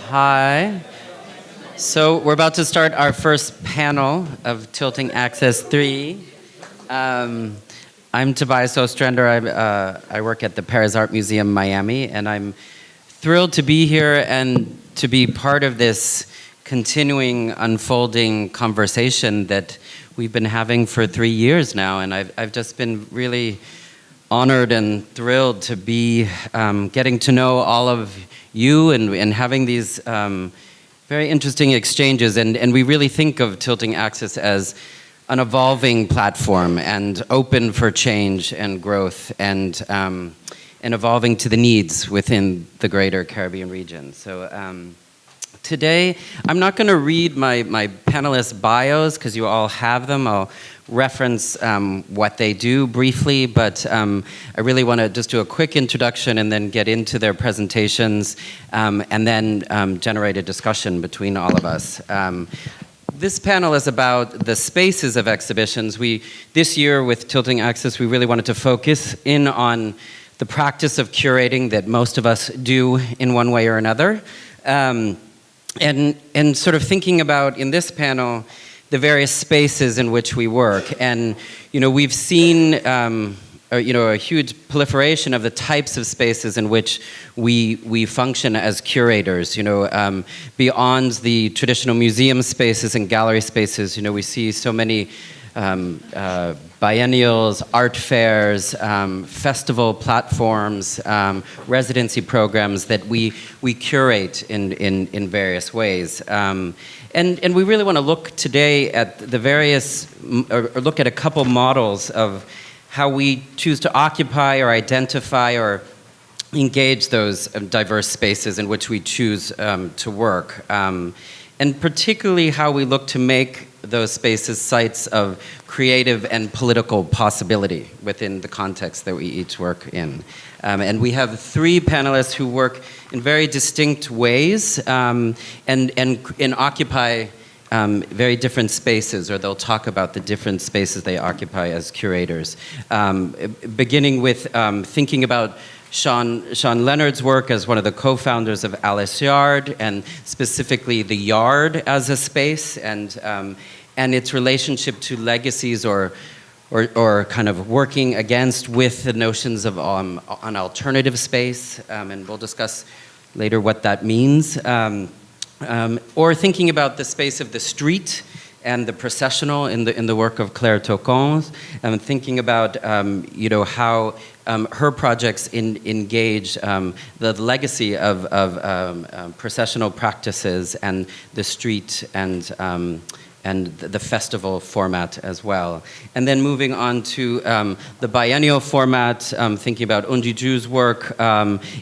Hi. So we're about to start our first panel of Tilting Access 3. I'm Tobias Ostrander. I work at the Paris Art Museum, Miami, and I'm thrilled to be here and to be part of this continuing, unfolding conversation that we've been having for 3 years now. And I've just been really honored and thrilled to be getting to know all of you and having these very interesting exchanges. And we really think of Tilting Access as an evolving platform and open for change and growth and evolving to the needs within the greater Caribbean region. So today, I'm not going to read my panelists' bios because you all have them. I'll reference what they do briefly, but I really want to just do a quick introduction and then get into their presentations and then generate a discussion between all of us. This panel is about the spaces of exhibitions. This year with Tilting Access, we really wanted to focus in on the practice of curating that most of us do in one way or another. And sort of thinking about, in this panel, the various spaces in which we work. And, we've seen, a huge proliferation of the types of spaces in which we function as curators. Beyond the traditional museum spaces and gallery spaces, we see so many biennials, art fairs, festival platforms, residency programs that we curate in various ways. And we really want to look today at the various, or look at a couple models of how we choose to occupy or identify or engage those diverse spaces in which we choose to work. And particularly how we look to make those spaces sites of creative and political possibility within the context that we each work in. And we have 3 panelists who work in very distinct ways and occupy very different spaces, or they'll talk about the different spaces they occupy as curators. Beginning with thinking about Sean Leonard's work as one of the co-founders of Alice Yard, and specifically the Yard as a space, and its relationship to legacies or kind of working against with the notions of an alternative space, and we'll discuss later what that means. Or thinking about the space of the street and the processional in the work of Claire Taucons, and thinking about how her projects engage the legacy of processional practices and the street and the festival format as well. And then moving on to the biennial format, thinking about Unjiju's work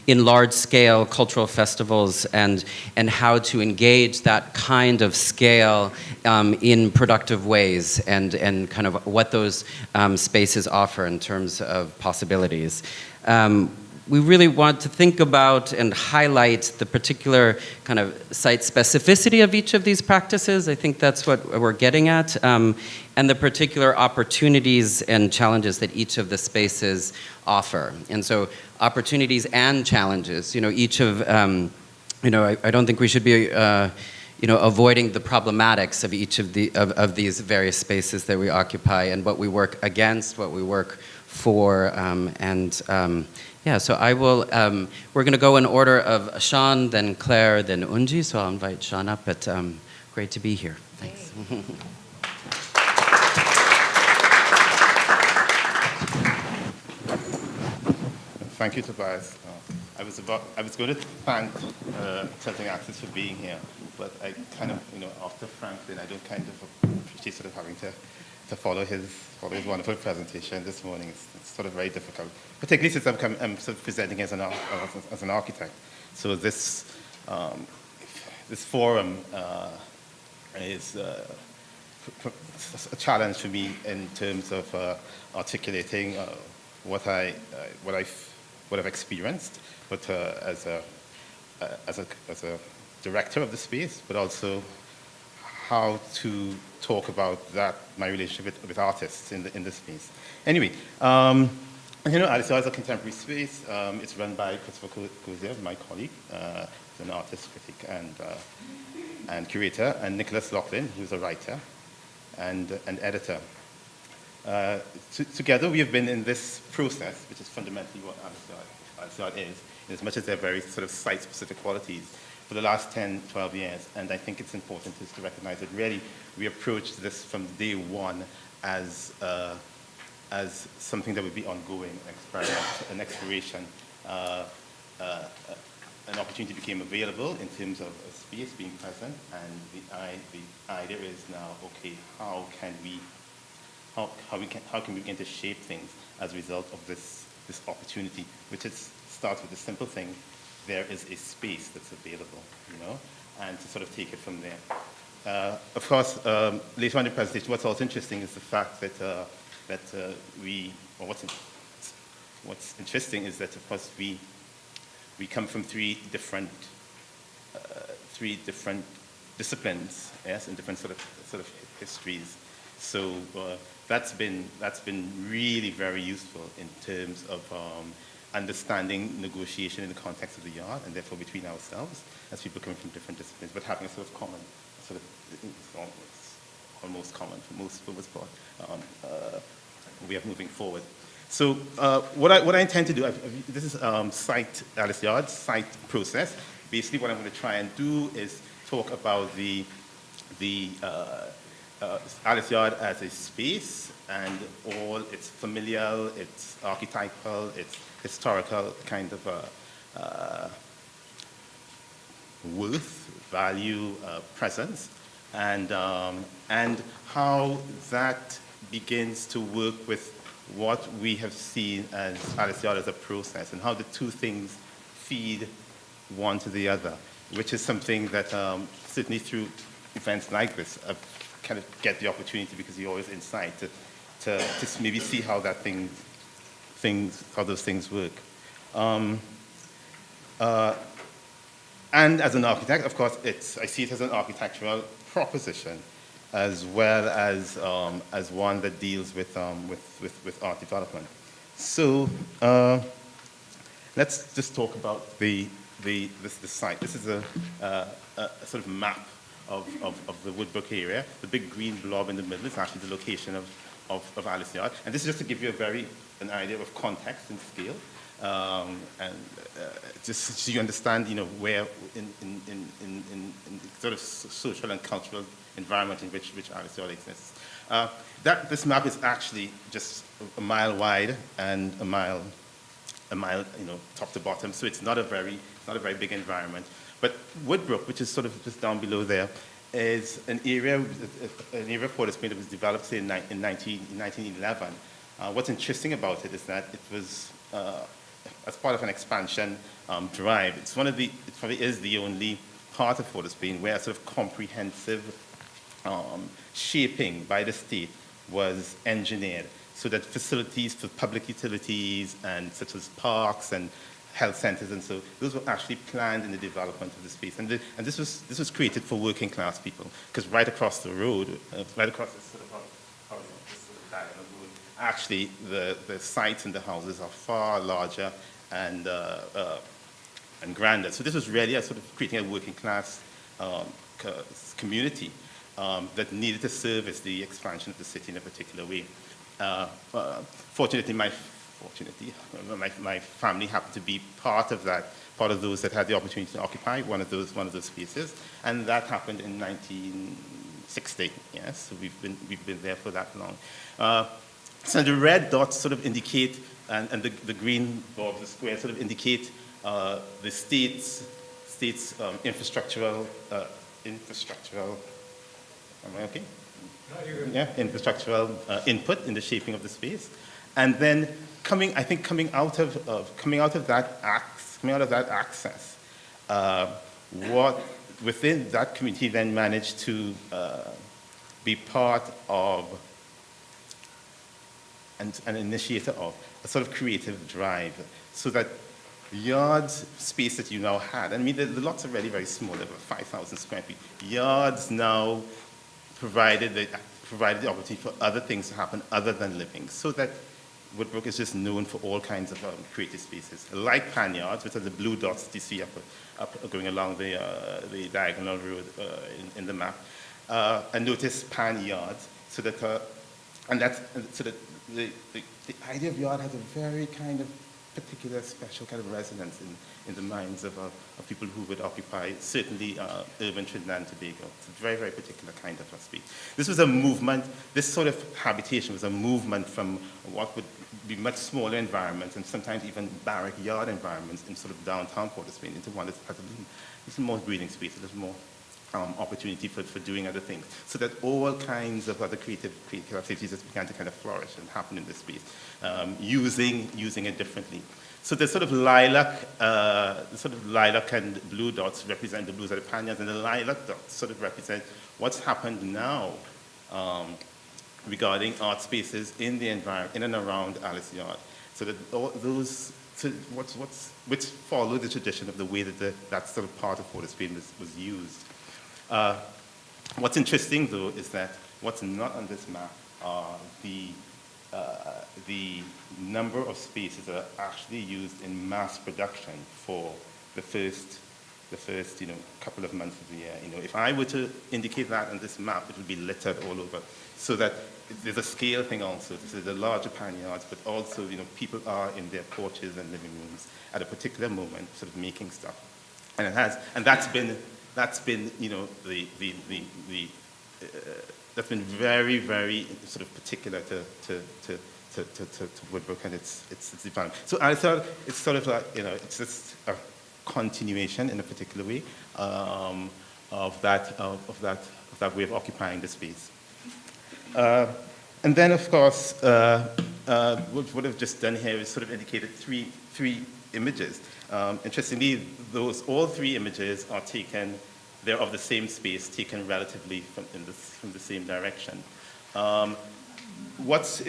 in large-scale cultural festivals and how to engage that kind of scale in productive ways and kind of what those spaces offer in terms of possibilities. We really want to think about and highlight the particular kind of site specificity of each of these practices. I think that's what we're getting at, and the particular opportunities and challenges that each of the spaces offer. And so opportunities and challenges, each of, I don't think we should be, avoiding the problematics of each of these various spaces that we occupy and what we work against, what we work for, yeah, so I will, we're going to go in order of Sean, then Claire, then Unji, so I'll invite Sean up, but great to be here. Thanks. Thank you, Tobias. I was going to thank Tilting Access for being here, but I kind of, after Franklin, I don't kind of appreciate sort of having to follow his wonderful presentation this morning. It's sort of very difficult, particularly since I'm sort of presenting as an architect. So this forum is a challenge for me in terms of articulating what I've experienced, but as a director of the space, but also how to talk about my relationship with artists in the space. Anyway, You know, Alice is a contemporary space. It's run by Christopher Cozier, my colleague, who's an artist, critic, and curator, and Nicholas Laughlin, who's a writer and an editor. Together, we have been in this process, which is fundamentally what Alice is, as much as they're very sort of site-specific qualities, for the last 10, 12 years. And I think it's important to recognize that really we approached this from day one as something that would be ongoing, an experiment, an exploration. An opportunity became available in terms of a space being present, and the idea is now, okay, how can we begin to shape things as a result of this opportunity, which starts with a simple thing: there is a space that's available, you know, and to sort of take it from there. Of course, later on in the presentation, what's also interesting is the fact that what's interesting is that, of course, we come from three different disciplines, yes, and different sort of histories. So that's been really very useful in terms of understanding negotiation in the context of the yard, and therefore between ourselves as people coming from different disciplines, but having a sort of common, almost common for most part, way of moving forward. So what I intend to do, this is site Alice Yard, site process. Basically what I'm going to try and do is talk about the Alice Yard as a space and all its familial, its archetypal, its historical kind of worth, value, presence, and how that begins to work with what we have seen as Alice Yard as a process, and how the two things feed one to the other, which is something that certainly through events like this, I've kind of get the opportunity, because you're always inside, to maybe see how that how those things work. And as an architect, of course, I see it as an architectural proposition, as well as one that deals with art development. So let's just talk about the site. This is a sort of map of the Woodbrook area. The big green blob in the middle is actually the location of Alice Yard. And this is just to give you an idea of context and scale. And just so you understand, you know, where in sort of social and cultural environment in which Alice Yard exists. This map is actually just a mile wide and a mile, you know, top to bottom. So it's not a very big environment. But Woodbrook, which is sort of just down below there, is an area for this that was developed in 1911. What's interesting about it is that it was as part of an expansion drive. It probably is the only part of Fort Spain where a sort of comprehensive shaping by the state was engineered, so that facilities for public utilities and such as parks and health centers, and so those were actually planned in the development of the space. And this was created for working class people, because right across the road, right across this sort of diagonal road, actually the sites and the houses are far larger and grander. So this was really a sort of creating a working class community that needed to service the expansion of the city in a particular way. Fortunately, my family happened to be part of those that had the opportunity to occupy one of those spaces, and that happened in 1960. Yes, so we've been there for that long. So the red dots sort of indicate, and the green bobs, the squares sort of indicate the state's infrastructural. Am I okay? No, you're good. Yeah, infrastructural input in the shaping of the space, and then coming out of that access, what within that community then managed to be part of and an initiator of a sort of creative drive, so that yards space that you now had, I mean, the lots are really very small, they're about 5,000 square feet. Yards now provided the opportunity for other things to happen other than living, so that Woodbrook is just known for all kinds of creative spaces, like panyards, which are the blue dots that you see up going along the diagonal road in the map. And notice panyards, so that the idea of yard has a very kind of particular, special kind of resonance in the minds of people who would occupy, certainly urban Trinidad and Tobago. It's a very, very particular kind of a space. This was a movement, this sort of habitation was a movement from what would be much smaller environments and sometimes even barrack yard environments in sort of downtown Port of Spain into one that has a little more breathing space, a little more opportunity for doing other things, so that all kinds of other creative activities just began to kind of flourish and happen in this space, using it differently. So the sort of lilac and blue dots represent the blues of the panyas, and the lilac dots sort of represent what's happened now regarding art spaces in the environment, in and around Alice Yard. So that all those, so which follow the tradition of the way that that sort of part of Port of Spain was used. What's interesting, though, is that what's not on this map are the number of spaces that are actually used in mass production for the first couple of months of the year. If I were to indicate that on this map, it would be littered all over. So that there's a scale thing also. This is the larger panyards, but also, people are in their porches and living rooms at a particular moment, sort of making stuff. And that's been that's been very, very sort of particular to Woodbrook and its development. So I thought it's sort of like, it's just a continuation in a particular way of that way of occupying the space. And then, of course, what I've just done here is sort of indicated three images. Interestingly, all three images are taken, they're of the same space, taken relatively from the same direction. What's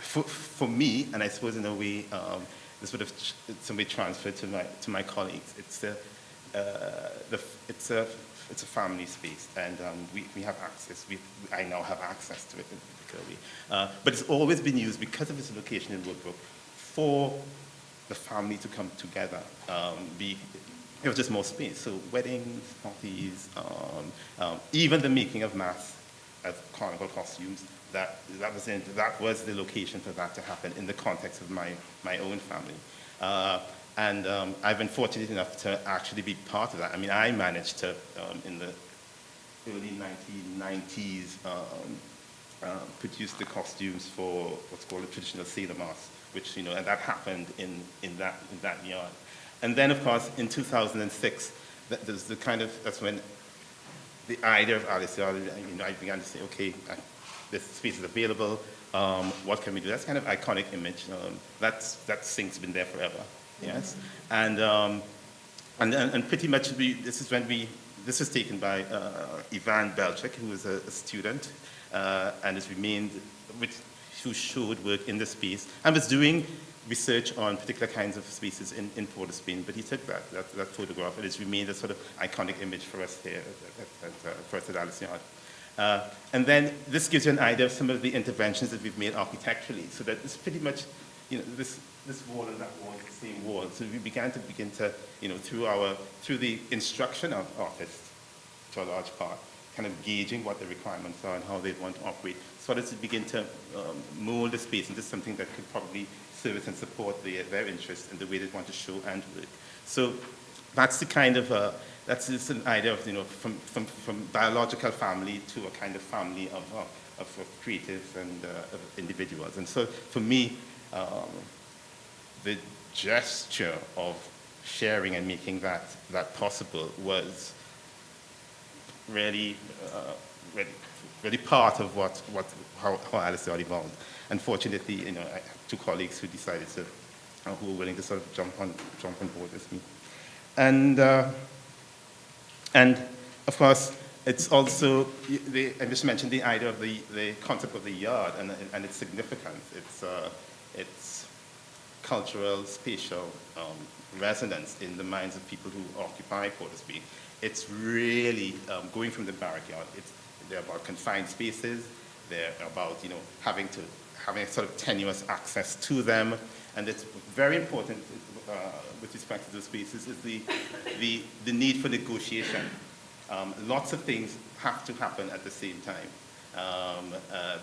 for me, and I suppose in a way, this would have some way transferred to my colleagues. It's a family space, and we have access. I now have access to it in a particular way. But it's always been used because of its location in Woodbrook for the family to come together. It was just more space. So weddings, parties, even the making of masks as carnival costumes. That was the location for that to happen in the context of my own family. And I've been fortunate enough to actually be part of that. I mean, I managed to, in the early 1990s, produce the costumes for what's called a traditional sailor mask, which, and that happened in that yard. And then, of course, in 2006, that's when the idea of Alice Yard, I began to say, okay, this space is available. What can we do? That's kind of iconic image. That sink's been there forever. Yes, and pretty much this was taken by Ivan Belchik, who was a student and has remained who showed work in the space and was doing research on particular kinds of spaces in Port of Spain. But he took that photograph, and it's remained a sort of iconic image for us here at Alice Yard. And then this gives you an idea of some of the interventions that we've made architecturally. So that it's pretty much, this wall and that wall is the same wall. So we began to through the instruction of artists, to a large part, kind of gauging what the requirements are and how they want to operate, so as to begin to mold the space into something that could probably service and support their interest in the way they want to show and work. So that's the kind of that's just an idea of from biological family to a kind of family of creatives and of individuals. And so for me, the gesture of sharing and making that possible was really part of how Alice Yard evolved. Unfortunately, I have two colleagues who decided who were willing to sort of jump on board with me, and of course it's also I just mentioned the idea of the concept of the yard and its significance. It's cultural, spatial resonance in the minds of people who occupy Port of Spain. It's really going from the barrack yard. They're about confined spaces. They're about having to having a sort of tenuous access to them. And it's very important with respect to those spaces is the need for negotiation. Lots of things have to happen at the same time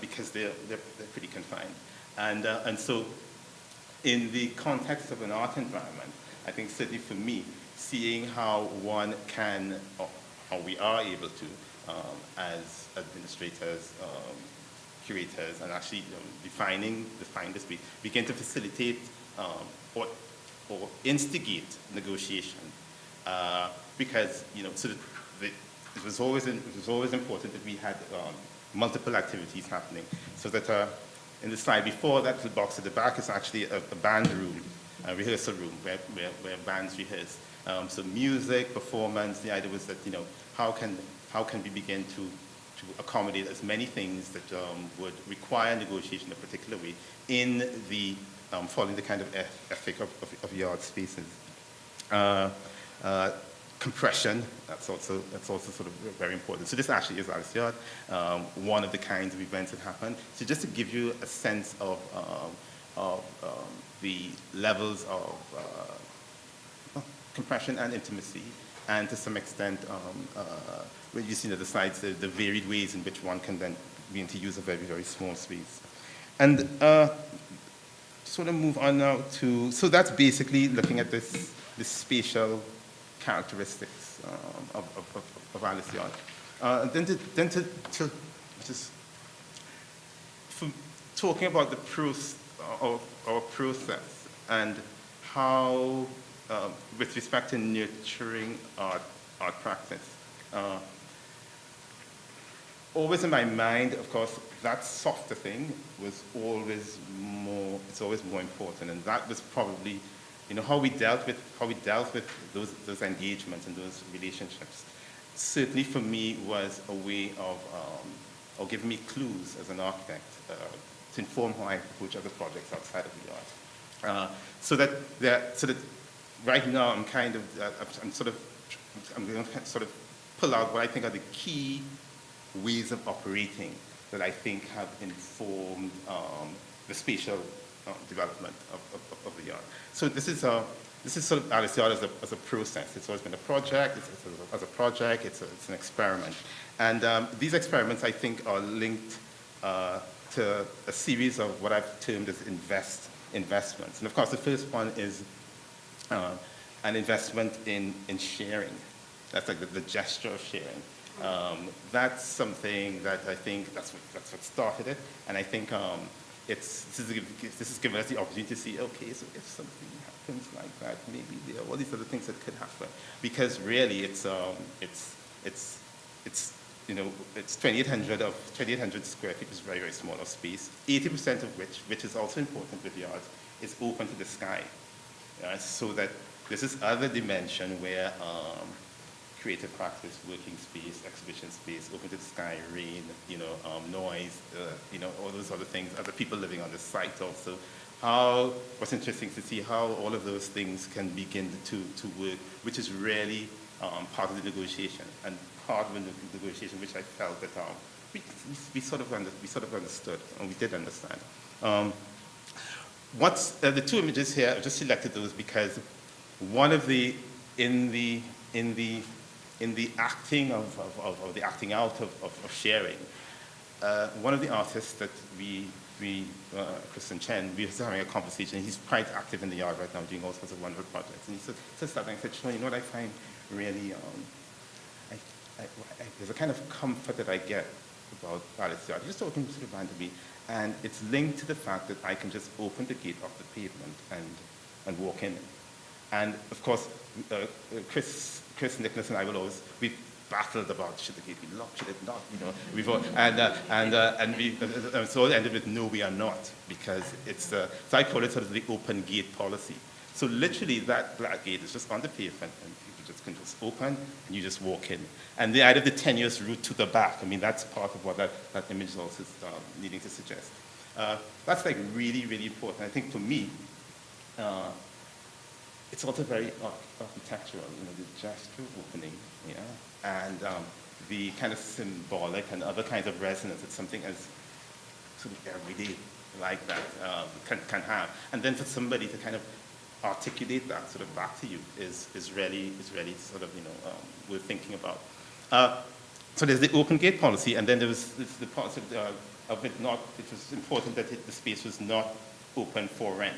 because they're pretty confined. And so in the context of an art environment, I think certainly for me, seeing how one can, or how we are able to, as administrators, curators, and actually define the space, begin to facilitate or instigate negotiation, because so that it was always important that we had multiple activities happening, so that in the slide before that little box at the back is actually a band room, a rehearsal room where bands rehearse. So music, performance. The idea was that how can we begin to accommodate as many things that would require negotiation a particular way in the following the kind of ethic of yard spaces. Compression, that's also sort of very important. So this actually is Alice Yard, one of the kinds of events that happen. So just to give you a sense of the levels of compression and intimacy, and to some extent, when you see the slides, the varied ways in which one can then begin to use a very, very small space. And sort of move on now to, so that's basically looking at this spatial characteristics of Alice Yard. Then to just talking about the our process and how, with respect to nurturing art practice, always in my mind, of course, that softer thing was always more. It's always more important, and that was probably, how we dealt with those engagements and those relationships. Certainly, for me, was a way of, or giving me clues as an architect to inform how I approach other projects outside of the art. So that right now, I'm going to sort of pull out what I think are the key ways of operating that I think have informed the spatial development of the yard. So this is sort of Alice Yard as a process. It's always been a project. It's an experiment, and these experiments I think are linked to a series of what I've termed as investments. And of course, the first one is an investment in sharing. That's like the gesture of sharing. That's something that I think that's what started it, and I think this is giving us the opportunity to see, okay, so if something happens like that, maybe there are all these other things that could happen, because really it's 2,800 square feet is very, very small of space. 80% of which is also important with yards, is open to the sky, so that this is other dimension where creative practice, working space, exhibition space, open to the sky, rain, noise, all those other things, other people living on the site also. What's interesting to see how all of those things can begin to work, which is really part of the negotiation, and part of the negotiation which I felt that we sort of understood, and we did understand. The two images here, I've just selected those because one of in the acting of the acting out of sharing, one of the artists that Kristen Chen, we were having a conversation. He's quite active in the yard right now, doing all sorts of wonderful projects. And he said something. I said, you know what I find really, there's a kind of comfort that I get about Alice Yard. Just talking to the band to me, and it's linked to the fact that I can just open the gate off the pavement and walk in. And of course, Chris, Nicholas, and I will always, we've battled about should the gate be locked, should it not, so it ended with no, we are not, because it's so I call it sort of the open gate policy. So literally that black gate is just on the pavement, and people can just open, and you just walk in. And the idea of the tenuous route to the back, I mean, that's part of what that image is also needing to suggest. That's like really, really important. I think for me, it's also very architectural, the gesture opening, and the kind of symbolic and other kinds of resonance. It's something as sort of everyday, like that can have. And then for somebody to kind of articulate that sort of back to you is really sort of, we're thinking about. So there's the open gate policy, and then there was the policy of it not, it was important that the space was not open for rent.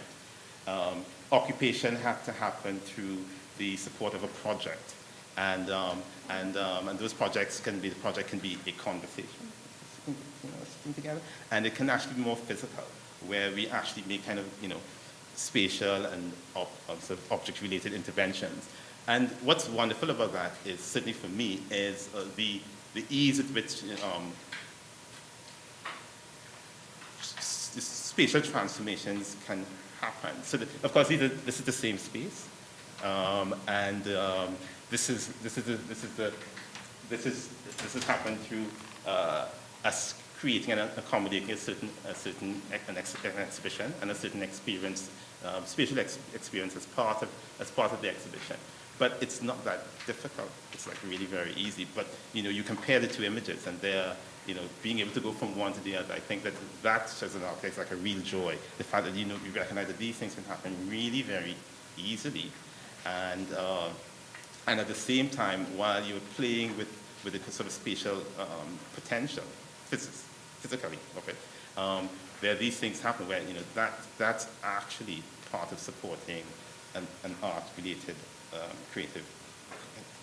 Occupation had to happen through the support of a project. And those projects can be, the project can be a conversation, sitting together, and it can actually be more physical, where we actually make kind of, spatial and object-related interventions. And what's wonderful about that is, certainly for me, is the ease with which spatial transformations can happen. So, of course, this is the same space, and this has happened through us creating and accommodating a certain exhibition and a certain experience, spatial experience as part of the exhibition. But it's not that difficult. It's like really very easy. But you compare the two images, and they're being able to go from one to the other. I think that as an architect is like a real joy. The fact that you recognize that these things can happen really very easily, and at the same time, while you're playing with the sort of spatial potential, physically of it, there are these things happen where that's actually part of supporting an art-related creative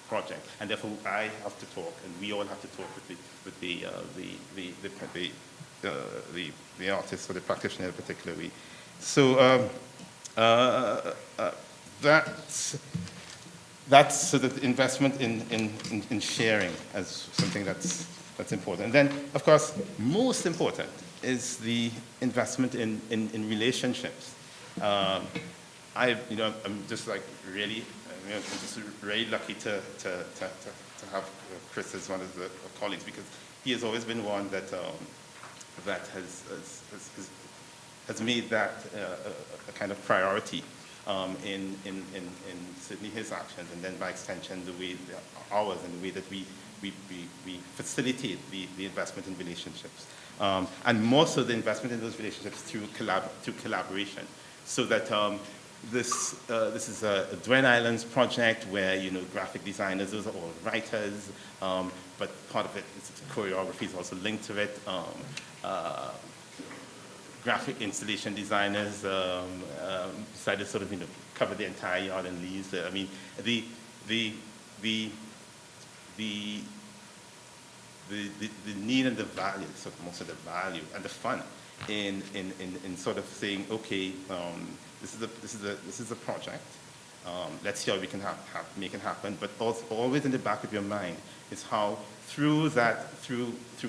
project, and therefore I have to talk, and we all have to talk with the artist or the practitioner particularly. So that's sort of investment in sharing as something that's important. And then, of course, most important is the investment in relationships. I'm just like really, I'm just really lucky to have Chris as one of the colleagues, because he has always been one that has made that a kind of priority in certainly his actions, and then by extension the way ours, and the way that we facilitate the investment in relationships, and more so the investment in those relationships through collaboration, so that this is a Dwayne Islands project where graphic designers, those are all writers, but part of it is choreography is also linked to it. Graphic installation designers decided to sort of cover the entire yard in leaves. I mean, the need and the value, so most of the value and the fun in sort of saying, okay, this is a project. Let's see how we can make it happen. But also, always in the back of your mind is how through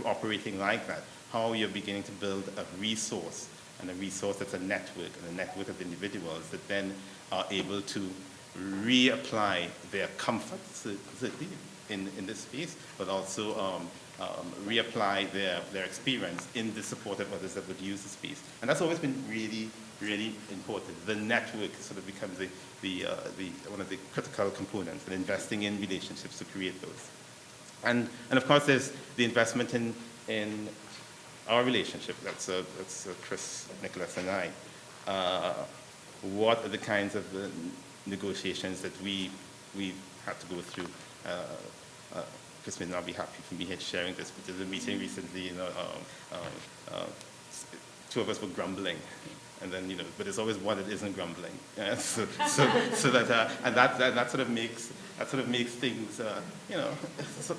operating like that, how you're beginning to build a resource, and a resource that's a network, and a network of individuals that then are able to reapply their comforts, certainly in this space, but also reapply their experience in the support of others that would use the space. And that's always been really, really important. The network sort of becomes one of the critical components, and investing in relationships to create those. And of course, there's the investment in our relationship. That's Chris, Nicholas, and I. What are the kinds of negotiations that we had to go through? Chris may not be happy for me here sharing this, but there's a meeting recently, two of us were grumbling, and then but there's always one that isn't grumbling. So that and that sort of makes things sort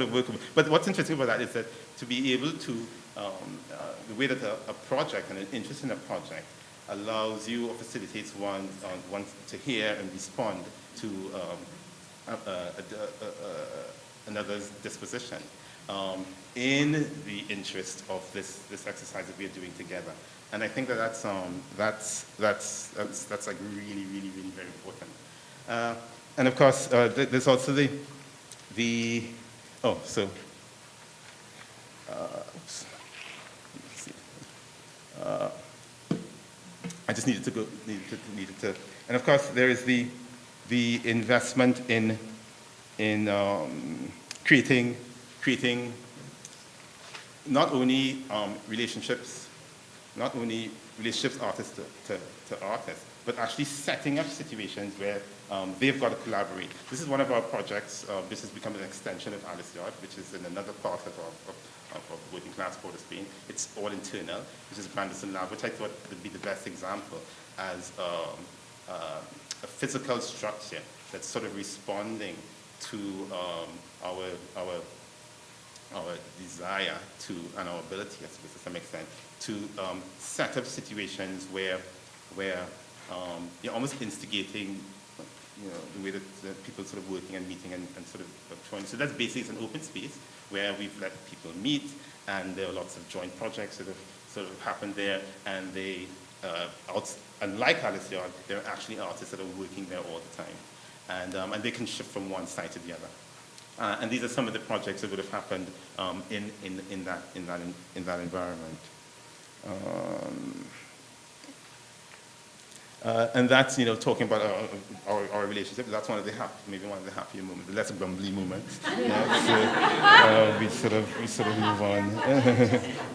of workable. But what's interesting about that is that to be able to the way that a project and an interest in a project allows you or facilitates one to hear and respond to another's disposition in the interest of this exercise that we are doing together. And I think that's like really, really, really very important. And of course, there's also I just needed to, and of course there is the investment in creating not only relationships not only relationships artists to artists, but actually setting up situations where they've got to collaborate. This is one of our projects. This has become an extension of Alice Yard, which is in another part of working class Port of Spain. It's all internal, which is Grandison Lab, which I thought would be the best example as a physical structure that's sort of responding to our desire to, and our ability, I suppose, to some extent, to set up situations where you're almost instigating, the way that people sort of working and meeting and sort of trying. So that's basically it's an open space where we've let people meet, and there are lots of joint projects that have sort of happened there, and they, unlike Alice Yard, there are actually artists that are working there all the time, and they can shift from one side to the other. And these are some of the projects that would have happened in that environment. And that's, talking about our relationship. That's maybe one of the happier moments, the less grumbly moments. So we sort of move on.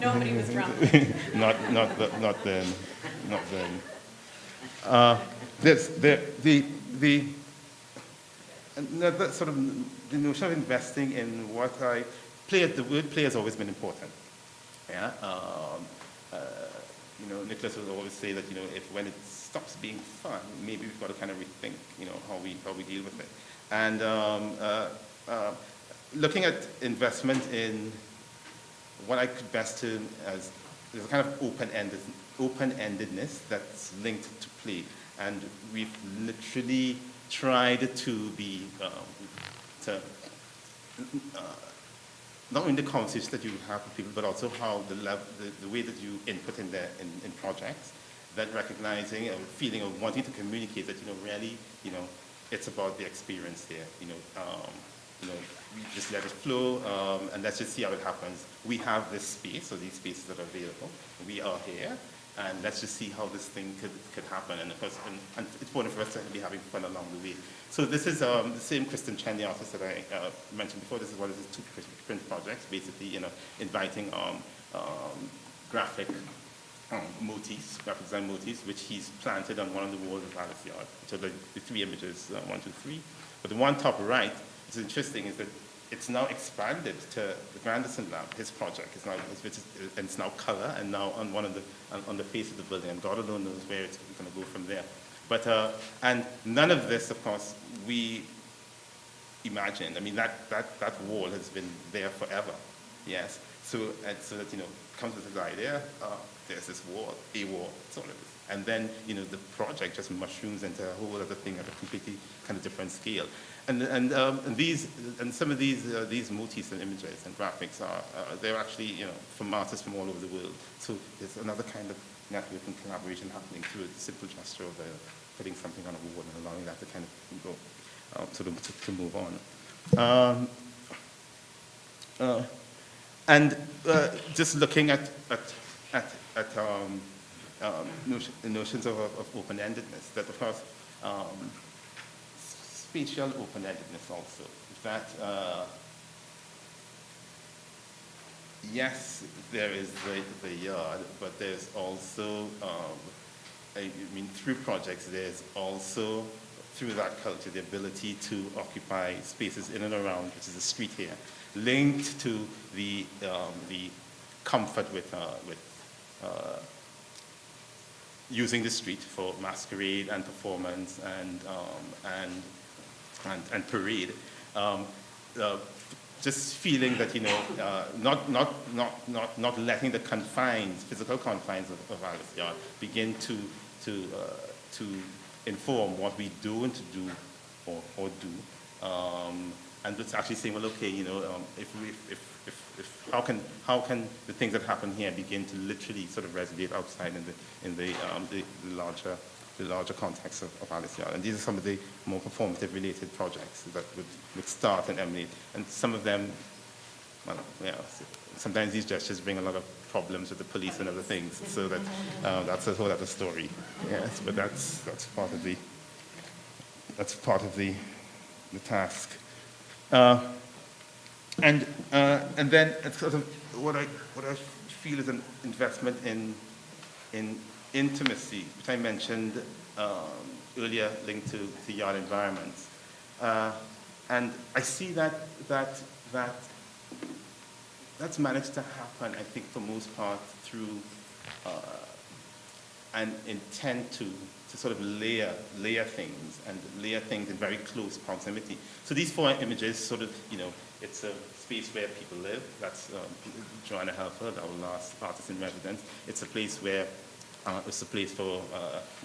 Nobody was drunk. not then. That sort of the notion of investing in the word play has always been important. Yeah. Nicholas will always say that when it stops being fun, maybe we've got to kind of rethink how we deal with it. And looking at investment in what I could best term as there's a kind of open-endedness that's linked to play, and we've literally tried to be not only the conversations that you have with people, but also how the way that you input in projects, that recognizing a feeling of wanting to communicate that really it's about the experience there. We just let it flow, and let's just see how it happens. We have this space, or these spaces that are available. We are here, and let's just see how this thing could happen. And of course, and it's important for us to be having fun along the way. So this is the same Kristen Chen, the artist that I mentioned before. This is one of his 2 print projects, basically, inviting graphic motifs, graphic design motifs, which he's planted on one of the walls of Alice Yard. So the 3 images, 1, 2, 3. But the one top right, what's interesting is that it's now expanded to the Grandison Lab. His project is now, and it's now color, and now on on the face of the building, and God alone knows where it's going to go from there. But and none of this, of course, we imagined. I mean, that wall has been there forever. Yes. So that comes with this idea. There's this wall, a wall. That's all it is. And then the project just mushrooms into a whole other thing at a completely kind of different scale. And some of these motifs and images and graphics they're actually from artists from all over the world. So there's another kind of network and collaboration happening through a simple gesture of putting something on a wall and allowing that to kind of go to move on. And just looking at notions of open-endedness, that of course spatial open-endedness also. That yes, there is the yard, but there's also through projects there's also through that culture the ability to occupy spaces in and around, which is the street here, linked to the comfort with using the street for masquerade and performance and parade. Just feeling that not letting the physical confines of Alice Yard begin to inform what we don't do or do. And it's actually saying, well, okay, how can the things that happen here begin to literally sort of resonate outside in the larger context of Alice Yard? And these are some of the more performative related projects that would start and emanate. And some of them, well, yeah, sometimes these gestures bring a lot of problems with the police and other things. So that's a whole other story. Yes, but that's part of the task. And then it's sort of what I feel is an investment in in intimacy, which I mentioned earlier, linked to the yard environments. And I see that's managed to happen, I think, for most part, through an intent to sort of layer things in very close proximity. So these four images sort of, it's a space where people live. That's Joanna Helford, our last artist in residence. It's a place where it's a place for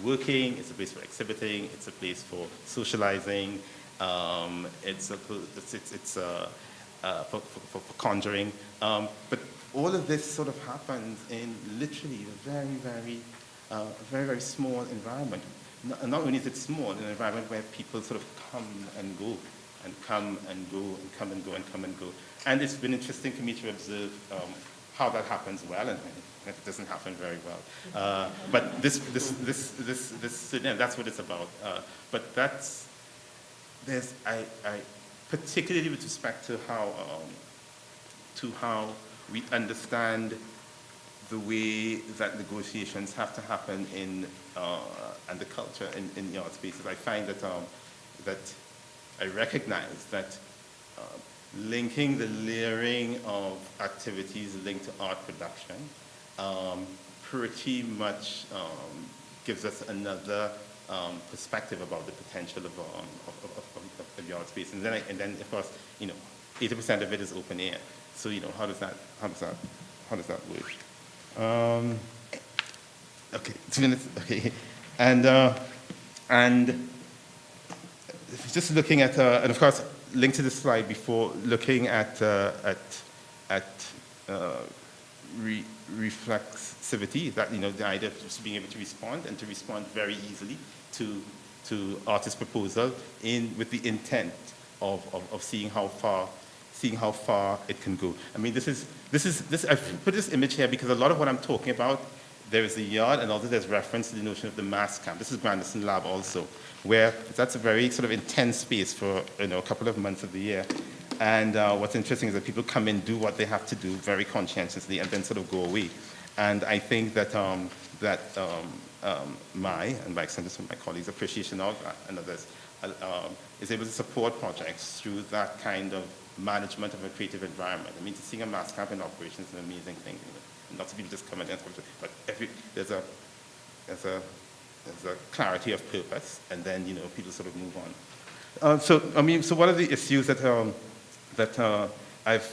working, it's a place for exhibiting, it's a place for socializing, it's for conjuring. But all of this sort of happens in literally a very small environment. Not only is it small, an environment where people sort of come and go, and come and go, and come and go, and come and go. And it's been interesting for me to observe how that happens well, and it doesn't happen very well. But that's what it's about. But I particularly with respect to how we understand the way that negotiations have to happen and the culture in yard spaces. I find that I recognize that linking the layering of activities linked to art production pretty much gives us another perspective about the potential of yard space. And then of course, 80% of it is open air. So how does that work? Okay, 2 minutes. Okay, and just looking at and of course linked to the slide before, looking at reflexivity, that the idea of just being able to respond and to respond very easily to artist proposal with the intent of seeing how far it can go. I mean, this I put this image here because a lot of what I'm talking about, there is a yard and also there's reference to the notion of the mass camp. This is Grandison Lab also, where that's a very sort of intense space for a couple of months of the year. And what's interesting is that people come in, do what they have to do very conscientiously, and then sort of go away. And I think that my, and by extension my colleagues' appreciation of and others, is able to support projects through that kind of management of a creative environment. I mean, seeing a mass camp in operation is an amazing thing. Lots of people just come in, but there's a clarity of purpose, and then people sort of move on. So what are the issues that I've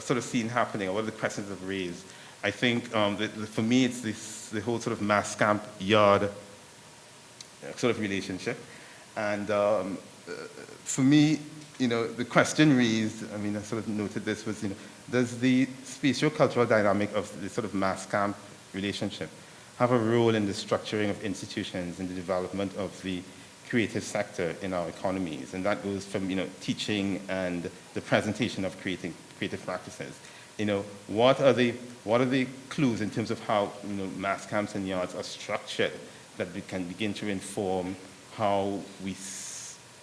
sort of seen happening, or what are the questions I've raised? I think for me it's the whole sort of mass camp yard sort of relationship, and for me, the question raised, I mean, I sort of noted this, was, does the spatio-cultural dynamic of the sort of mass camp relationship have a role in the structuring of institutions and the development of the creative sector in our economies? And that goes from, teaching and the presentation of creative practices. What are the clues in terms of how, mass camps and yards are structured that we can begin to inform how we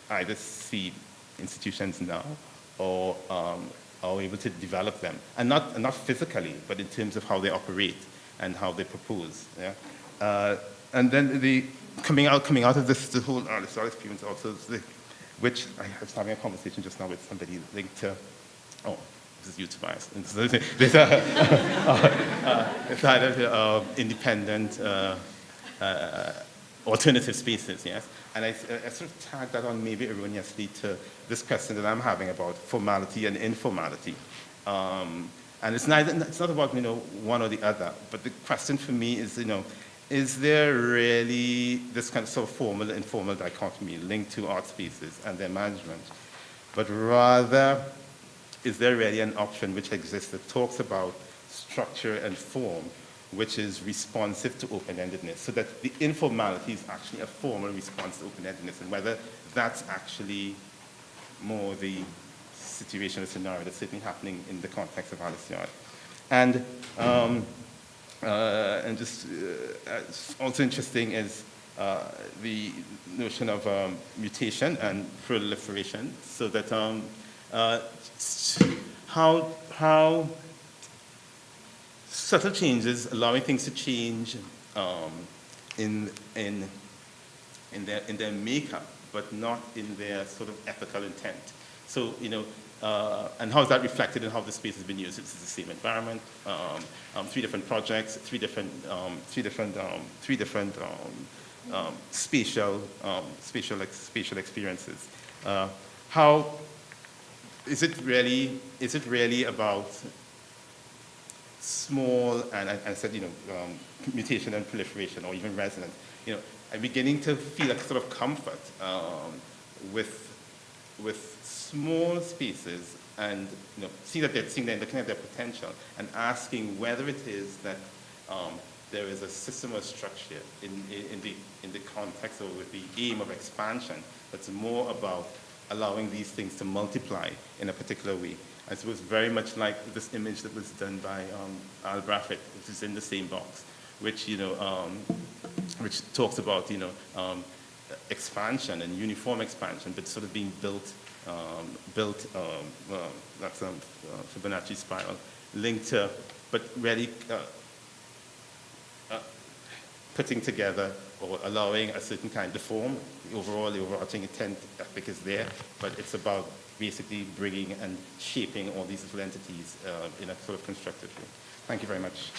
either see institutions now or are able to develop them, and not physically, but in terms of how they operate and how they propose. Yeah? And then coming out of this, the whole artist experience also, which I was having a conversation just now with somebody linked to, this is youth bias. There's independent alternative spaces, yes? And I sort of tagged that on maybe erroneously to this question that I'm having about formality and informality. And it's not about, one or the other, but the question for me is, is there really this kind of sort of formal and informal dichotomy linked to art spaces and their management? But rather, is there really an option which exists that talks about structure and form, which is responsive to open-endedness, so that the informality is actually a formal response to open-endedness, and whether that's actually more the situation or scenario that's certainly happening in the context of Alice Yard. And just also interesting is the notion of mutation and proliferation, so that how subtle changes, allowing things to change um, in, in, in their makeup, but not in their sort of ethical intent. So, and how is that reflected in how the space has been used? It's the same environment, 3 different projects, three different spatial experiences. How is it really about small, and I said, mutation and proliferation, or even resonance? I'm beginning to feel a sort of comfort with small spaces, and seeing that they're looking at their potential and asking whether it is that there is a system or structure in the context or with the aim of expansion that's more about allowing these things to multiply in a particular way. I suppose very much like this image that was done by Al Braffett, which is in the same box, which which talks about expansion and uniform expansion, but sort of being built. That's Fibonacci spiral, linked to, but really putting together or allowing a certain kind of form. The overarching intent, ethic is there, but it's about basically bringing and shaping all these little entities in a sort of constructive way. Thank you very much.